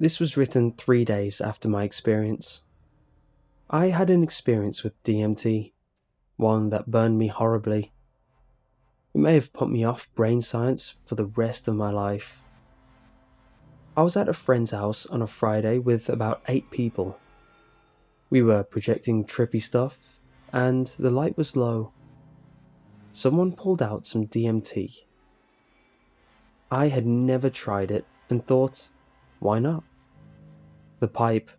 This was written 3 days after my experience. I had an experience with DMT, one that burned me horribly. It may have put me off brain science for the rest of my life. I was at a friend's house on a Friday with about 8 people. We were projecting trippy stuff, and the light was low. Someone pulled out some DMT. I had never tried it and thought, why not? The pipe,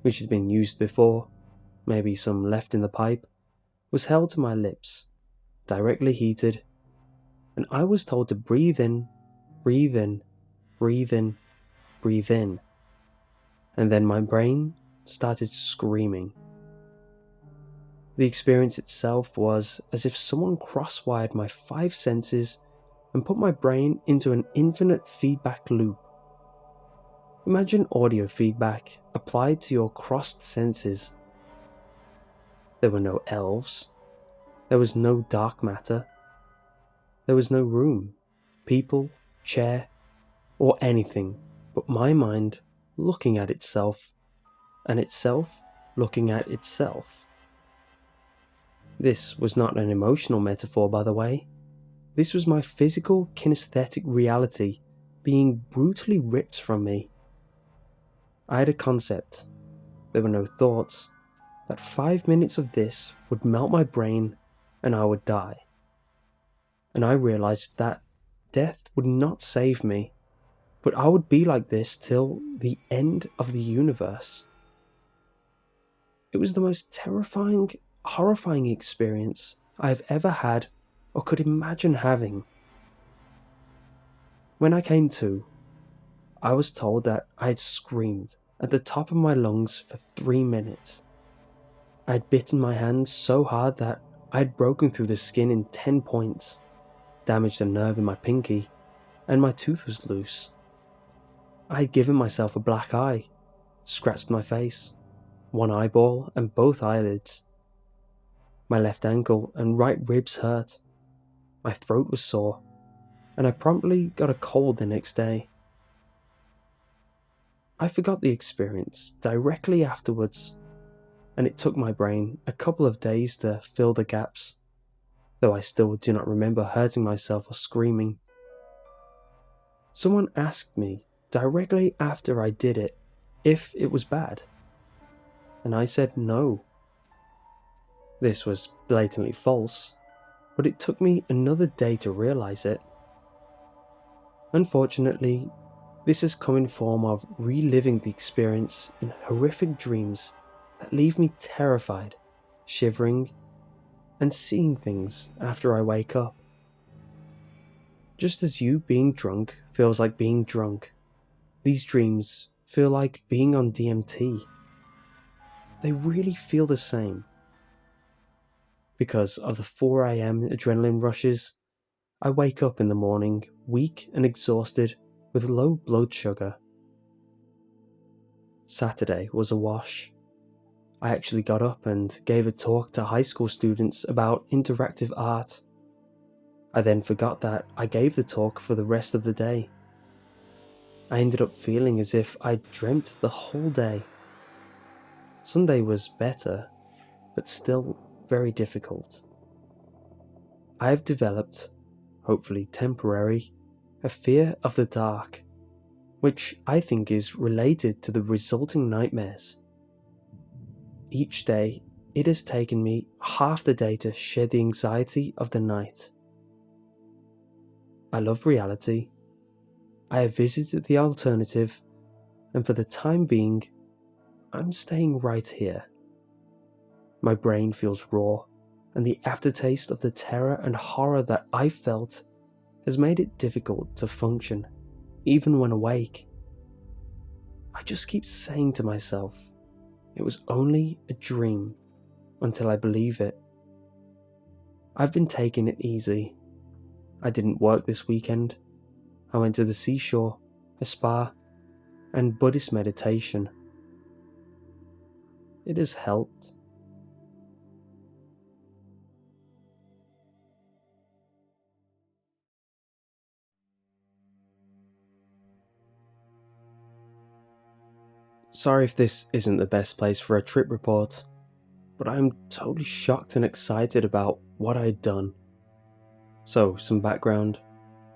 which had been used before, maybe some left in the pipe, was held to my lips, directly heated, and I was told to breathe in, breathe in, breathe in, breathe in. And then my brain started screaming. The experience itself was as if someone cross-wired my 5 senses and put my brain into an infinite feedback loop. Imagine audio feedback applied to your crossed senses. There were no elves. There was no dark matter. There was no room, people, chair, or anything but my mind looking at itself, and itself looking at itself. This was not an emotional metaphor, by the way. This was my physical kinesthetic reality being brutally ripped from me. I had a concept. There were no thoughts. That 5 minutes of this would melt my brain and I would die. And I realized that death would not save me, but I would be like this till the end of the universe. It was the most terrifying, horrifying experience I have ever had or could imagine having. When I came to, I was told that I had screamed at the top of my lungs for 3 minutes. I had bitten my hand so hard that I had broken through the skin in 10 points, damaged a nerve in my pinky, and my tooth was loose. I had given myself a black eye, scratched my face, one eyeball and both eyelids. My left ankle and right ribs hurt. My throat was sore, and I promptly got a cold the next day. I forgot the experience directly afterwards, and it took my brain a couple of days to fill the gaps, though I still do not remember hurting myself or screaming. Someone asked me directly after I did it if it was bad, and I said no. This was blatantly false, but it took me another day to realize it. Unfortunately, this has come in form of reliving the experience in horrific dreams that leave me terrified, shivering, and seeing things after I wake up. Just as you being drunk feels like being drunk, these dreams feel like being on DMT. They really feel the same. Because of the 4 a.m. adrenaline rushes, I wake up in the morning weak and exhausted with low blood sugar. Saturday was a wash. I actually got up and gave a talk to high school students about interactive art. I then forgot that I gave the talk for the rest of the day. I ended up feeling as if I'd dreamt the whole day. Sunday was better, but still very difficult. I have developed, hopefully temporary, a fear of the dark, which I think is related to the resulting nightmares. Each day, it has taken me half the day to shed the anxiety of the night. I love reality. I have visited the alternative, and for the time being, I'm staying right here. My brain feels raw, and the aftertaste of the terror and horror that I felt has made it difficult to function, even when awake. I just keep saying to myself, it was only a dream, until I believe it. I've been taking it easy. I didn't work this weekend. I went to the seashore, a spa, and Buddhist meditation. It has helped. Sorry if this isn't the best place for a trip report, but I'm totally shocked and excited about what I'd done. So, some background.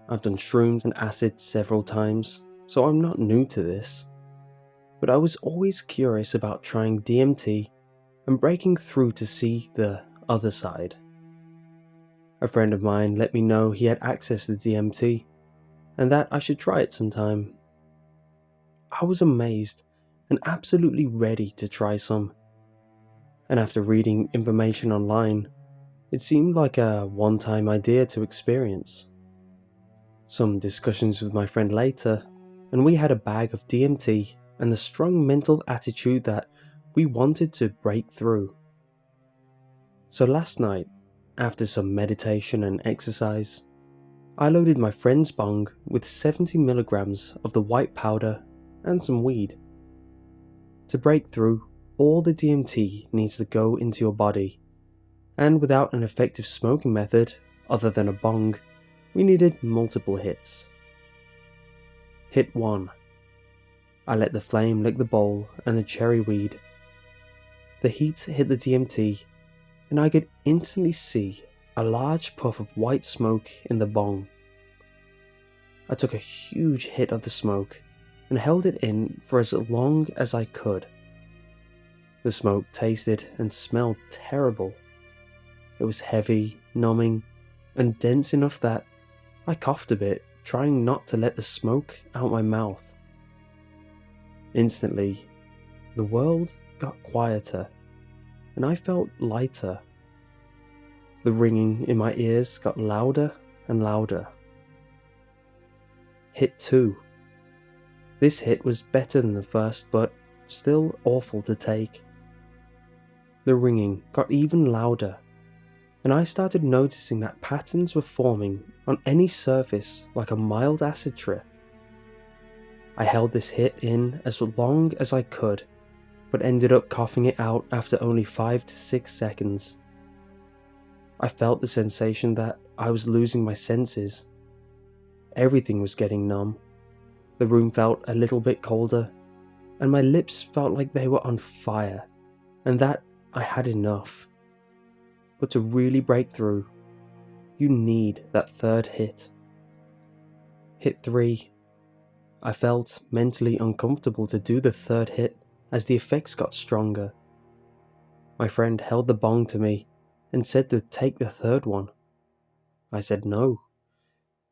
I've done shrooms and acid several times, so I'm not new to this. But I was always curious about trying DMT and breaking through to see the other side. A friend of mine let me know he had access to DMT and that I should try it sometime. I was amazed and absolutely ready to try some. And after reading information online, it seemed like a one-time idea to experience. Some discussions with my friend later, and we had a bag of DMT and the strong mental attitude that we wanted to break through. So last night, after some meditation and exercise, I loaded my friend's bong with 70 milligrams of the white powder and some weed. To break through, all the DMT needs to go into your body, and without an effective smoking method other than a bong, we needed multiple hits. Hit 1. I let the flame lick the bowl and the cherry weed. The heat hit the DMT, and I could instantly see a large puff of white smoke in the bong. I took a huge hit of the smoke and held it in for as long as I could. The smoke tasted and smelled terrible. It was heavy, numbing, and dense enough that I coughed a bit, trying not to let the smoke out my mouth. Instantly, the world got quieter, and I felt lighter. The ringing in my ears got louder and louder. Hit 2. This hit was better than the first, but still awful to take. The ringing got even louder, and I started noticing that patterns were forming on any surface like a mild acid trip. I held this hit in as long as I could, but ended up coughing it out after only 5 to 6 seconds. I felt the sensation that I was losing my senses. Everything was getting numb. The room felt a little bit colder, and my lips felt like they were on fire, and that I had enough. But to really break through, you need that third hit. Hit 3. I felt mentally uncomfortable to do the third hit as the effects got stronger. My friend held the bong to me and said to take the third one. I said no.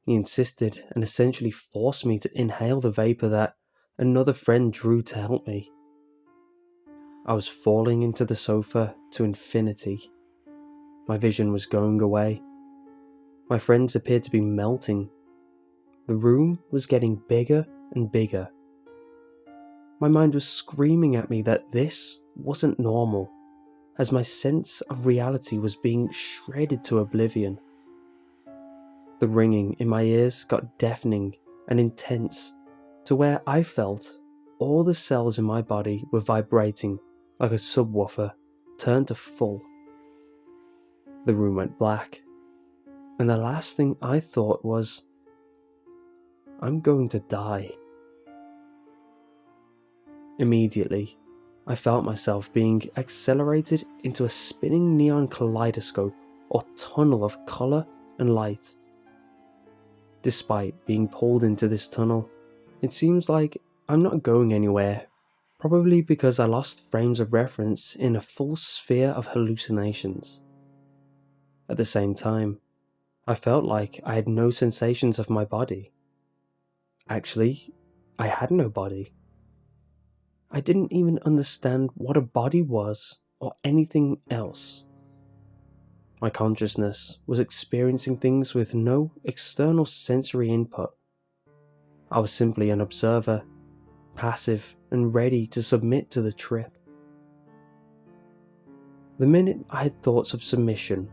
He insisted and essentially forced me to inhale the vapor that another friend drew to help me. I was falling into the sofa to infinity. My vision was going away. My friends appeared to be melting. The room was getting bigger and bigger. My mind was screaming at me that this wasn't normal, as my sense of reality was being shredded to oblivion. The ringing in my ears got deafening and intense, to where I felt all the cells in my body were vibrating like a subwoofer turned to full. The room went black, and the last thing I thought was, I'm going to die. Immediately, I felt myself being accelerated into a spinning neon kaleidoscope or tunnel of colour and light. Despite being pulled into this tunnel, it seems like I'm not going anywhere, probably because I lost frames of reference in a full sphere of hallucinations. At the same time, I felt like I had no sensations of my body. Actually, I had no body. I didn't even understand what a body was or anything else. My consciousness was experiencing things with no external sensory input. I was simply an observer, passive and ready to submit to the trip. The minute I had thoughts of submission,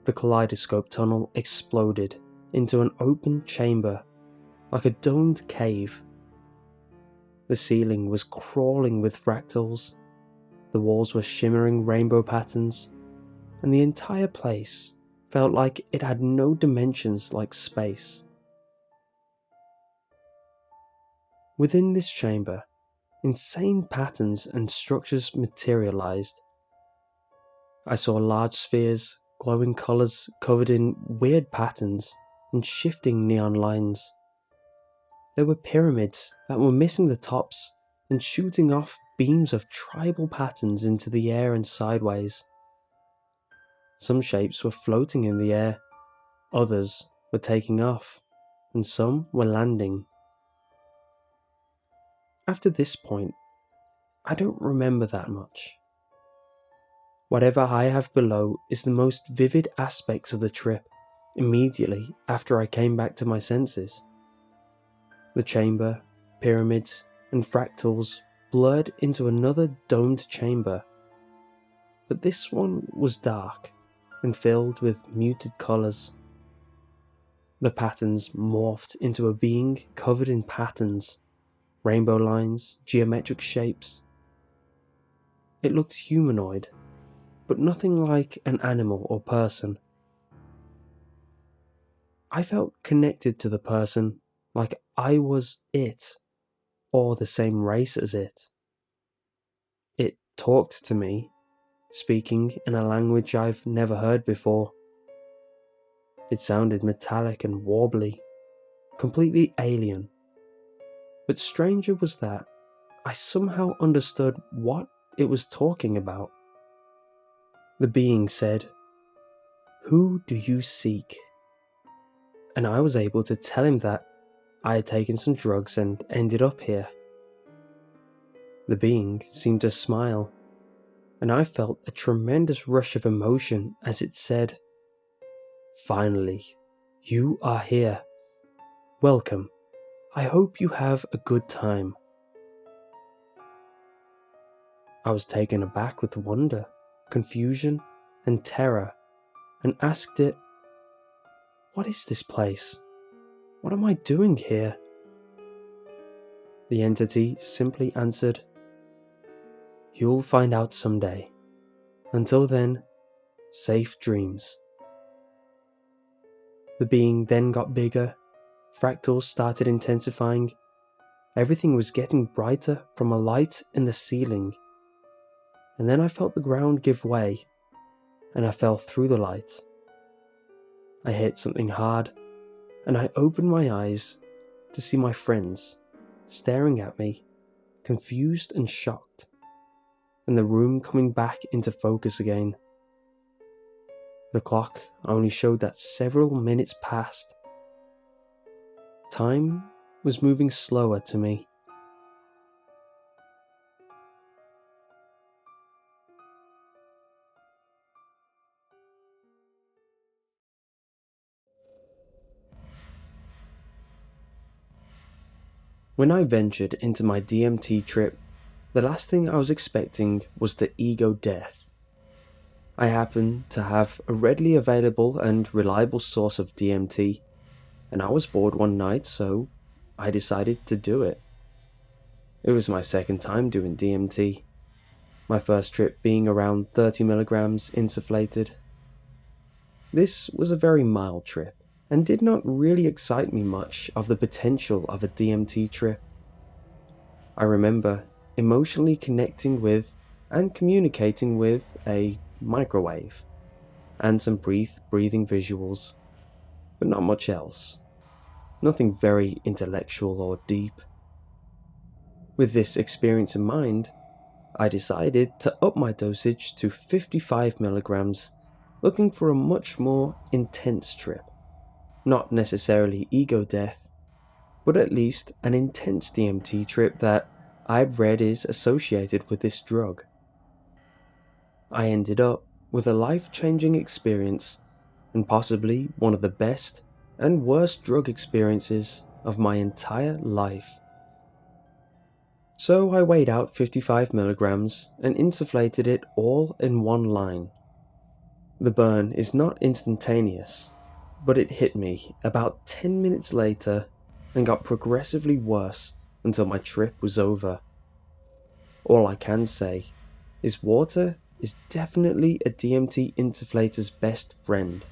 the kaleidoscope tunnel exploded into an open chamber, like a domed cave. The ceiling was crawling with fractals, the walls were shimmering rainbow patterns, and the entire place felt like it had no dimensions like space. Within this chamber, insane patterns and structures materialized. I saw large spheres, glowing colours covered in weird patterns and shifting neon lines. There were pyramids that were missing the tops and shooting off beams of tribal patterns into the air and sideways. Some shapes were floating in the air, others were taking off, and some were landing. After this point, I don't remember that much. Whatever I have below is the most vivid aspects of the trip immediately after I came back to my senses. The chamber, pyramids, and fractals blurred into another domed chamber, but this one was dark and filled with muted colours. The patterns morphed into a being covered in patterns, rainbow lines, geometric shapes. It looked humanoid, but nothing like an animal or person. I felt connected to the person, like I was it, or the same race as it. It talked to me, speaking in a language I've never heard before. It sounded metallic and warbly, completely alien. But stranger was that I somehow understood what it was talking about. The being said, "Who do you seek?" And I was able to tell him that I had taken some drugs and ended up here. The being seemed to smile, and I felt a tremendous rush of emotion as it said, "Finally, you are here. Welcome. I hope you have a good time." I was taken aback with wonder, confusion, and terror, and asked it, "What is this place? What am I doing here?" The entity simply answered, "You'll find out someday. Until then, safe dreams." The being then got bigger, fractals started intensifying, everything was getting brighter from a light in the ceiling, and then I felt the ground give way, and I fell through the light. I hit something hard, and I opened my eyes to see my friends staring at me, confused and shocked, and the room coming back into focus again. The clock only showed that several minutes passed. Time was moving slower to me. When I ventured into my DMT trip, the last thing I was expecting was the ego death. I happened to have a readily available and reliable source of DMT, and I was bored one night, so I decided to do it. It was my second time doing DMT, my first trip being around 30 milligrams insufflated. This was a very mild trip, and did not really excite me much of the potential of a DMT trip. I remember emotionally connecting with and communicating with a microwave, and some breathing visuals, but not much else. Nothing very intellectual or deep. With this experience in mind, I decided to up my dosage to 55 milligrams, looking for a much more intense trip. Not necessarily ego death, but at least an intense DMT trip that I'd read is associated with this drug. I ended up with a life-changing experience, and possibly one of the best and worst drug experiences of my entire life. So I weighed out 55 milligrams and insufflated it all in one line. The burn is not instantaneous, but it hit me about 10 minutes later and got progressively worse until my trip was over. All I can say is water is definitely a DMT insufflator's best friend.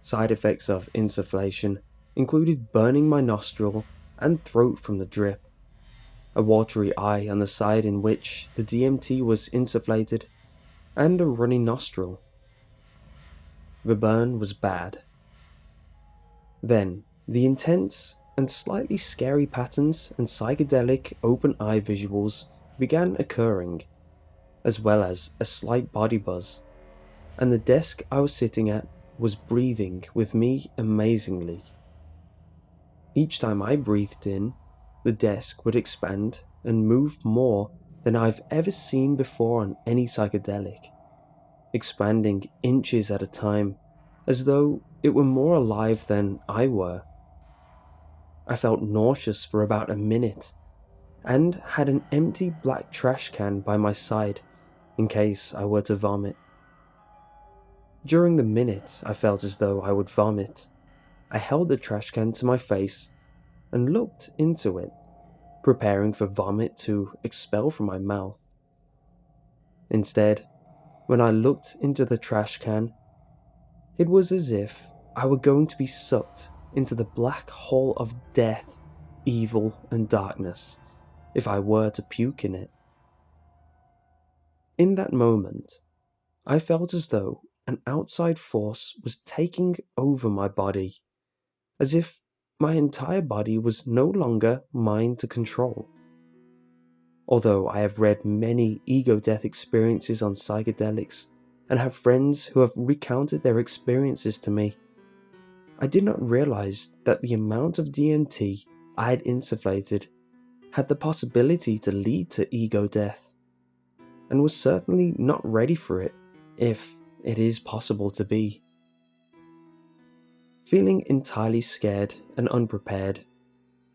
Side effects of insufflation included burning my nostril and throat from the drip, a watery eye on the side in which the DMT was insufflated, and a runny nostril. The burn was bad. Then, the intense and slightly scary patterns and psychedelic open-eye visuals began occurring, as well as a slight body buzz, and the desk I was sitting at was breathing with me amazingly. Each time I breathed in, the desk would expand and move more than I've ever seen before on any psychedelic, expanding inches at a time, as though it were more alive than I were. I felt nauseous for about a minute, and had an empty black trash can by my side in case I were to vomit. During the minute I felt as though I would vomit, I held the trash can to my face and looked into it, preparing for vomit to expel from my mouth. Instead, when I looked into the trash can, it was as if I were going to be sucked into the black hole of death, evil, and darkness if I were to puke in it. In that moment, I felt as though an outside force was taking over my body, as if my entire body was no longer mine to control. Although I have read many ego-death experiences on psychedelics and have friends who have recounted their experiences to me, I did not realize that the amount of DMT I had insufflated had the possibility to lead to ego death, and was certainly not ready for it, if it is possible to be. Feeling entirely scared and unprepared,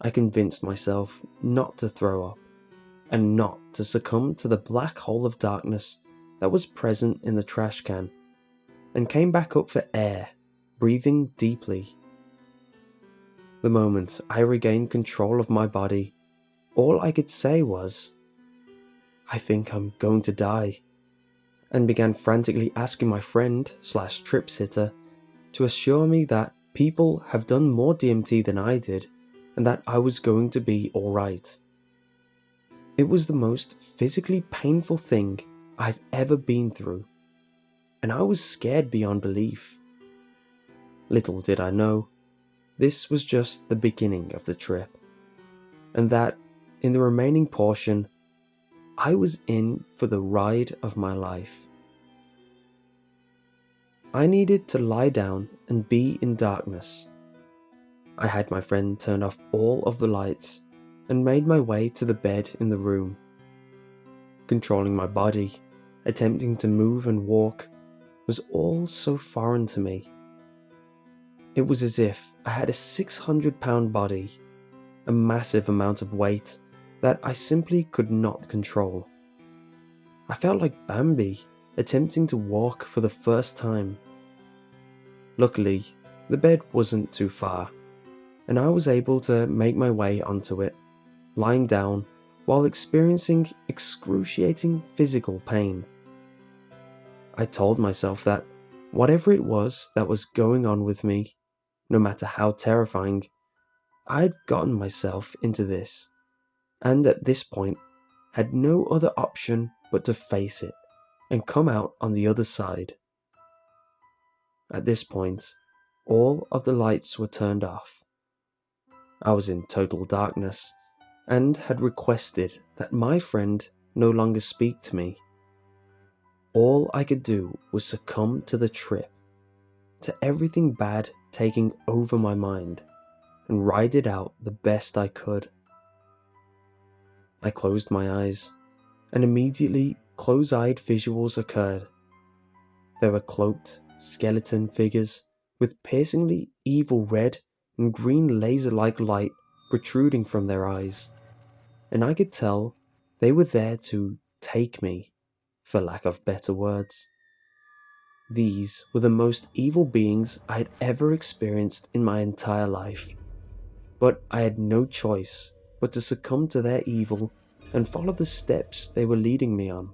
I convinced myself not to throw up, and not to succumb to the black hole of darkness that was present in the trash can, and came back up for air, breathing deeply. The moment I regained control of my body, all I could say was, "I think I'm going to die," and began frantically asking my friend/trip sitter to assure me that people have done more DMT than I did, and that I was going to be alright. It was the most physically painful thing I've ever been through, and I was scared beyond belief. Little did I know, this was just the beginning of the trip, and that, in the remaining portion, I was in for the ride of my life. I needed to lie down and be in darkness. I had my friend turn off all of the lights and made my way to the bed in the room. Controlling my body, attempting to move and walk, was all so foreign to me. It was as if I had a 600-pound body, a massive amount of weight that I simply could not control. I felt like Bambi attempting to walk for the first time. Luckily, the bed wasn't too far, and I was able to make my way onto it, lying down while experiencing excruciating physical pain. I told myself that whatever it was that was going on with me, no matter how terrifying, I had gotten myself into this, and at this point had no other option but to face it and come out on the other side. At this point, all of the lights were turned off. I was in total darkness, and had requested that my friend no longer speak to me. All I could do was succumb to the trip, to everything bad taking over my mind, and ride it out the best I could. I closed my eyes, and immediately close-eyed visuals occurred. There were cloaked, skeleton figures with piercingly evil red and green laser-like light protruding from their eyes, and I could tell they were there to take me, for lack of better words. These were the most evil beings I had ever experienced in my entire life, but I had no choice but to succumb to their evil and follow the steps they were leading me on.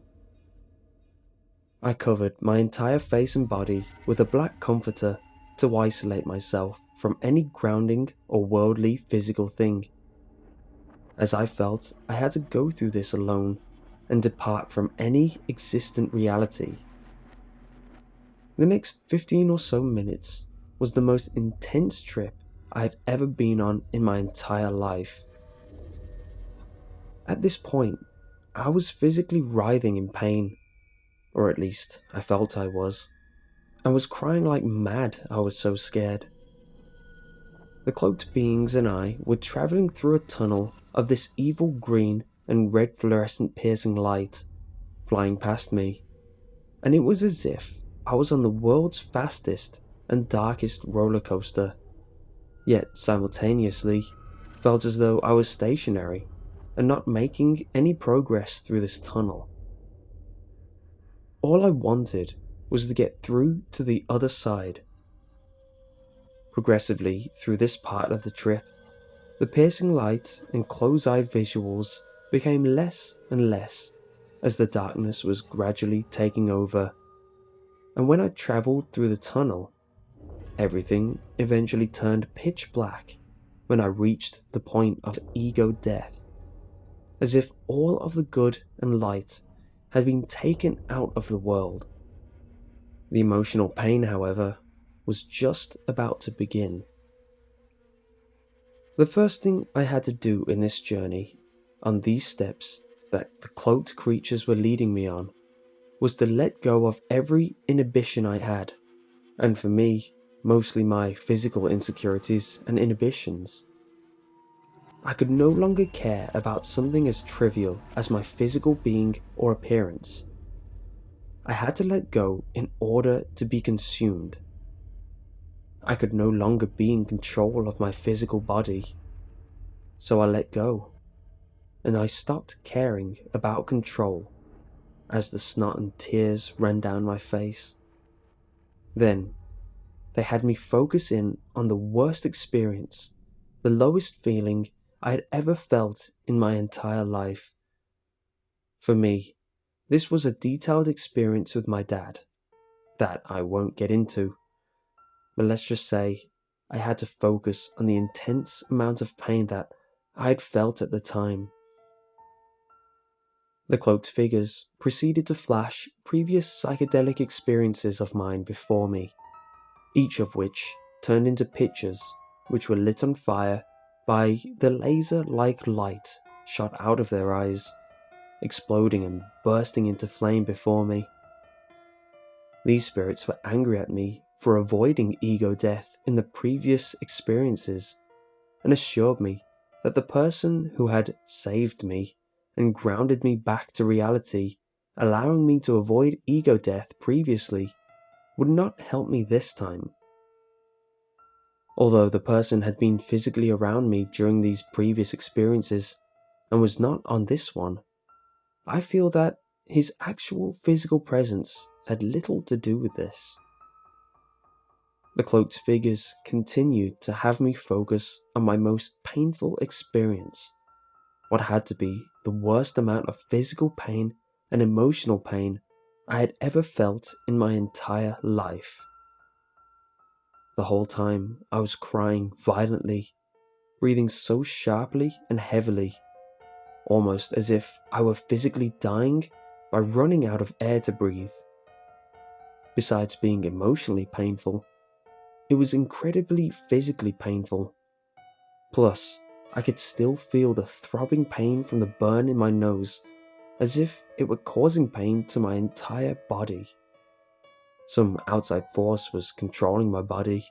I covered my entire face and body with a black comforter to isolate myself from any grounding or worldly physical thing. as I felt I had to go through this alone and depart from any existent reality. The next 15 or so minutes was the most intense trip I have ever been on in my entire life. At this point, I was physically writhing in pain, or at least I felt I was. I was crying like mad, I was so scared. The cloaked beings and I were travelling through a tunnel of this evil green and red fluorescent piercing light, flying past me, and it was as if I was on the world's fastest and darkest roller coaster, yet simultaneously felt as though I was stationary and not making any progress through this tunnel. All I wanted was to get through to the other side. Progressively through this part of the trip, the piercing light and close-eyed visuals became less and less as the darkness was gradually taking over, and when I travelled through the tunnel, everything eventually turned pitch black when I reached the point of ego death, as if all of the good and light had been taken out of the world. The emotional pain, however, was just about to begin. The first thing I had to do in this journey, on these steps that the cloaked creatures were leading me on, was to let go of every inhibition I had, and for me, mostly my physical insecurities and inhibitions. I could no longer care about something as trivial as my physical being or appearance. I had to let go in order to be consumed. I could no longer be in control of my physical body, so I let go, and I stopped caring about control as the snot and tears ran down my face. Then, they had me focus in on the worst experience, the lowest feeling I had ever felt in my entire life. For me, this was a detailed experience with my dad, that I won't get into, but let's just say I had to focus on the intense amount of pain that I had felt at the time. The cloaked figures proceeded to flash previous psychedelic experiences of mine before me, each of which turned into pictures which were lit on fire by the laser-like light shot out of their eyes, exploding and bursting into flame before me. These spirits were angry at me for avoiding ego death in the previous experiences, and assured me that the person who had saved me and grounded me back to reality, allowing me to avoid ego death previously, would not help me this time. Although the person had been physically around me during these previous experiences and was not on this one, I feel that his actual physical presence had little to do with this. The cloaked figures continued to have me focus on my most painful experience, what had to be the worst amount of physical pain and emotional pain I had ever felt in my entire life. The whole time I was crying violently, breathing so sharply and heavily, almost as if I were physically dying by running out of air to breathe. Besides being emotionally painful, it was incredibly physically painful. Plus, I could still feel the throbbing pain from the burn in my nose, as if it were causing pain to my entire body. Some outside force was controlling my body,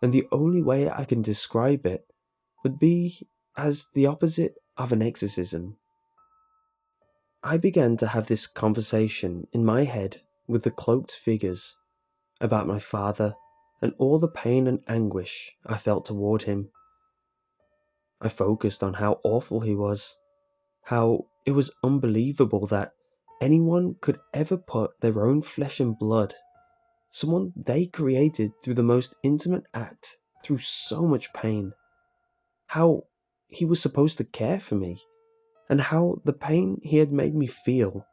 and the only way I can describe it would be as the opposite of an exorcism. I began to have this conversation in my head with the cloaked figures about my father and all the pain and anguish I felt toward him. I focused on how awful he was, how it was unbelievable that anyone could ever put their own flesh and blood, someone they created through the most intimate act, through so much pain, how he was supposed to care for me, and how the pain he had made me feel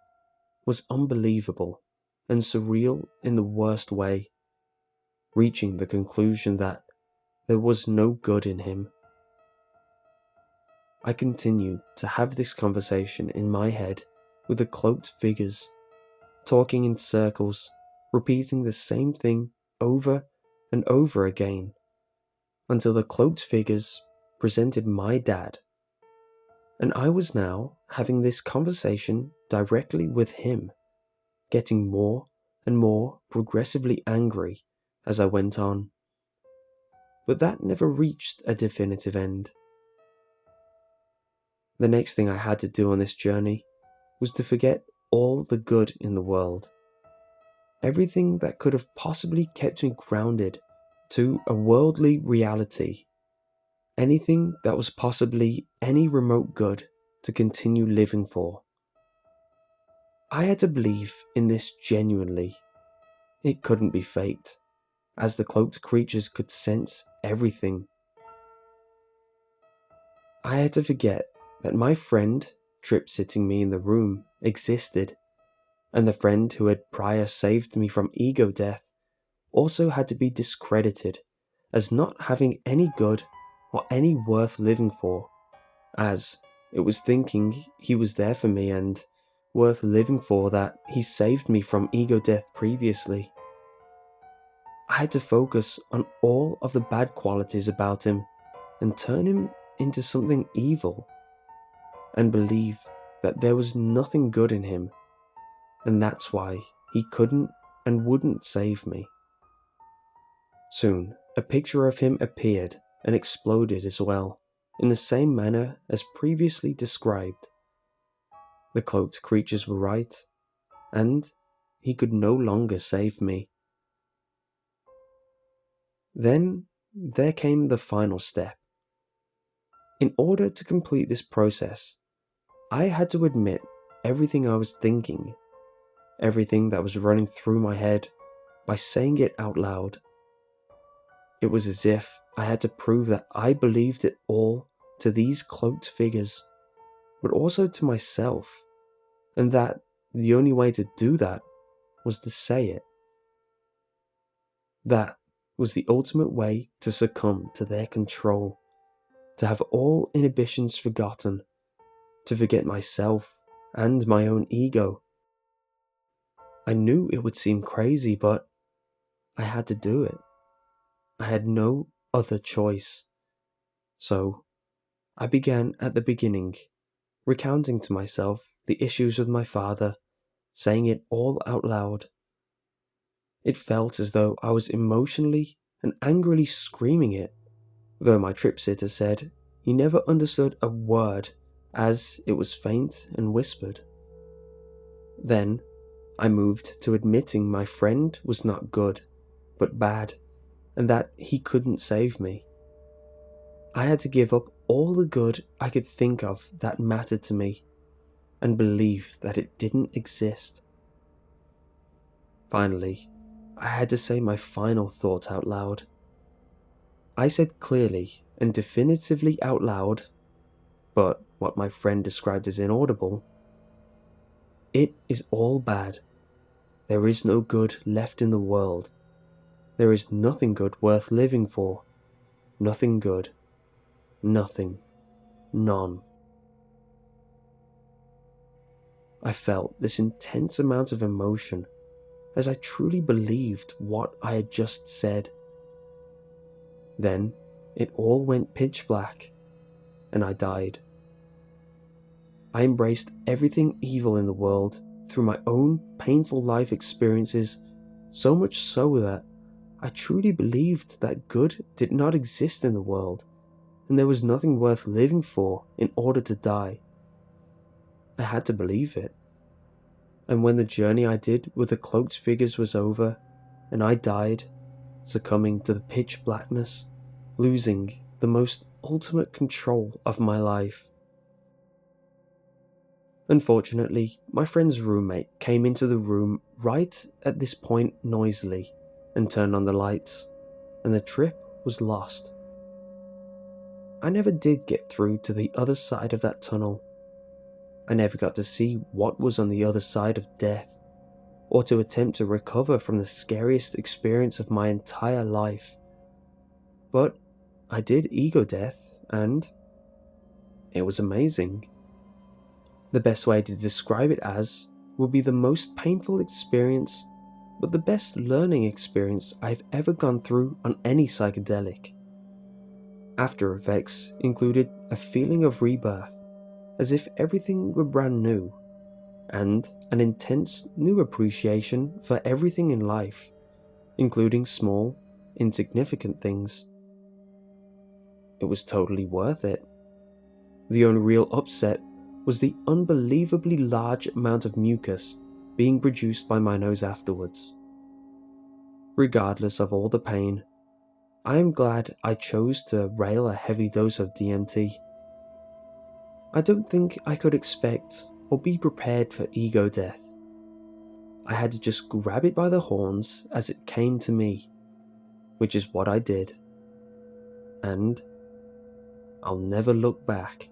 was unbelievable and surreal in the worst way, reaching the conclusion that there was no good in him. I continued to have this conversation in my head with the cloaked figures, talking in circles, repeating the same thing over and over again, until the cloaked figures presented my dad. And I was now having this conversation directly with him, getting more and more progressively angry as I went on. But that never reached a definitive end. The next thing I had to do on this journey was to forget all the good in the world. Everything that could have possibly kept me grounded to a worldly reality. Anything that was possibly any remote good to continue living for. I had to believe in this genuinely. It couldn't be faked, as the cloaked creatures could sense everything. I had to forget that my friend trip-sitting me in the room existed, and the friend who had prior saved me from ego death also had to be discredited as not having any good or any worth living for, as it was thinking he was there for me and worth living for that he saved me from ego death previously. I had to focus on all of the bad qualities about him and turn him into something evil, and believe that there was nothing good in him, and that's why he couldn't and wouldn't save me. Soon, a picture of him appeared and exploded as well, in the same manner as previously described. The cloaked creatures were right, and he could no longer save me. Then there came the final step. In order to complete this process, I had to admit everything I was thinking, everything that was running through my head, by saying it out loud. It was as if I had to prove that I believed it all to these cloaked figures, but also to myself, and that the only way to do that was to say it. That was the ultimate way to succumb to their control, to have all inhibitions forgotten, to forget myself and my own ego. I knew it would seem crazy, but I had to do it. I had no other choice. So I began at the beginning, recounting to myself the issues with my father, saying it all out loud. It felt as though I was emotionally and angrily screaming it, though my trip-sitter said he never understood a word as it was faint and whispered. Then I moved to admitting my friend was not good, but bad, and that he couldn't save me. I had to give up all the good I could think of that mattered to me, and believe that it didn't exist. Finally, I had to say my final thoughts out loud. I said clearly and definitively out loud, but what my friend described as inaudible, "It is all bad. There is no good left in the world. There is nothing good worth living for. Nothing good. Nothing. None." I felt this intense amount of emotion as I truly believed what I had just said. Then it all went pitch black, and I died. I embraced everything evil in the world through my own painful life experiences, so much so that I truly believed that good did not exist in the world, and there was nothing worth living for in order to die. I had to believe it. And when the journey I did with the cloaked figures was over, and I died, succumbing to the pitch blackness, losing the most ultimate control of my life. Unfortunately, my friend's roommate came into the room right at this point noisily and turned on the lights, and the trip was lost. I never did get through to the other side of that tunnel. I never got to see what was on the other side of death, or to attempt to recover from the scariest experience of my entire life. But I did ego death, and It was amazing. The best way to describe it as would be the most painful experience, but the best learning experience I've ever gone through on any psychedelic. After effects included a feeling of rebirth, as if everything were brand new, and an intense new appreciation for everything in life, including small, insignificant things. It was totally worth it. The only real upset was the unbelievably large amount of mucus being produced by my nose afterwards. Regardless of all the pain, I am glad I chose to rail a heavy dose of DMT. I don't think I could expect or be prepared for ego death. I had to just grab it by the horns as it came to me, which is what I did. And I'll never look back.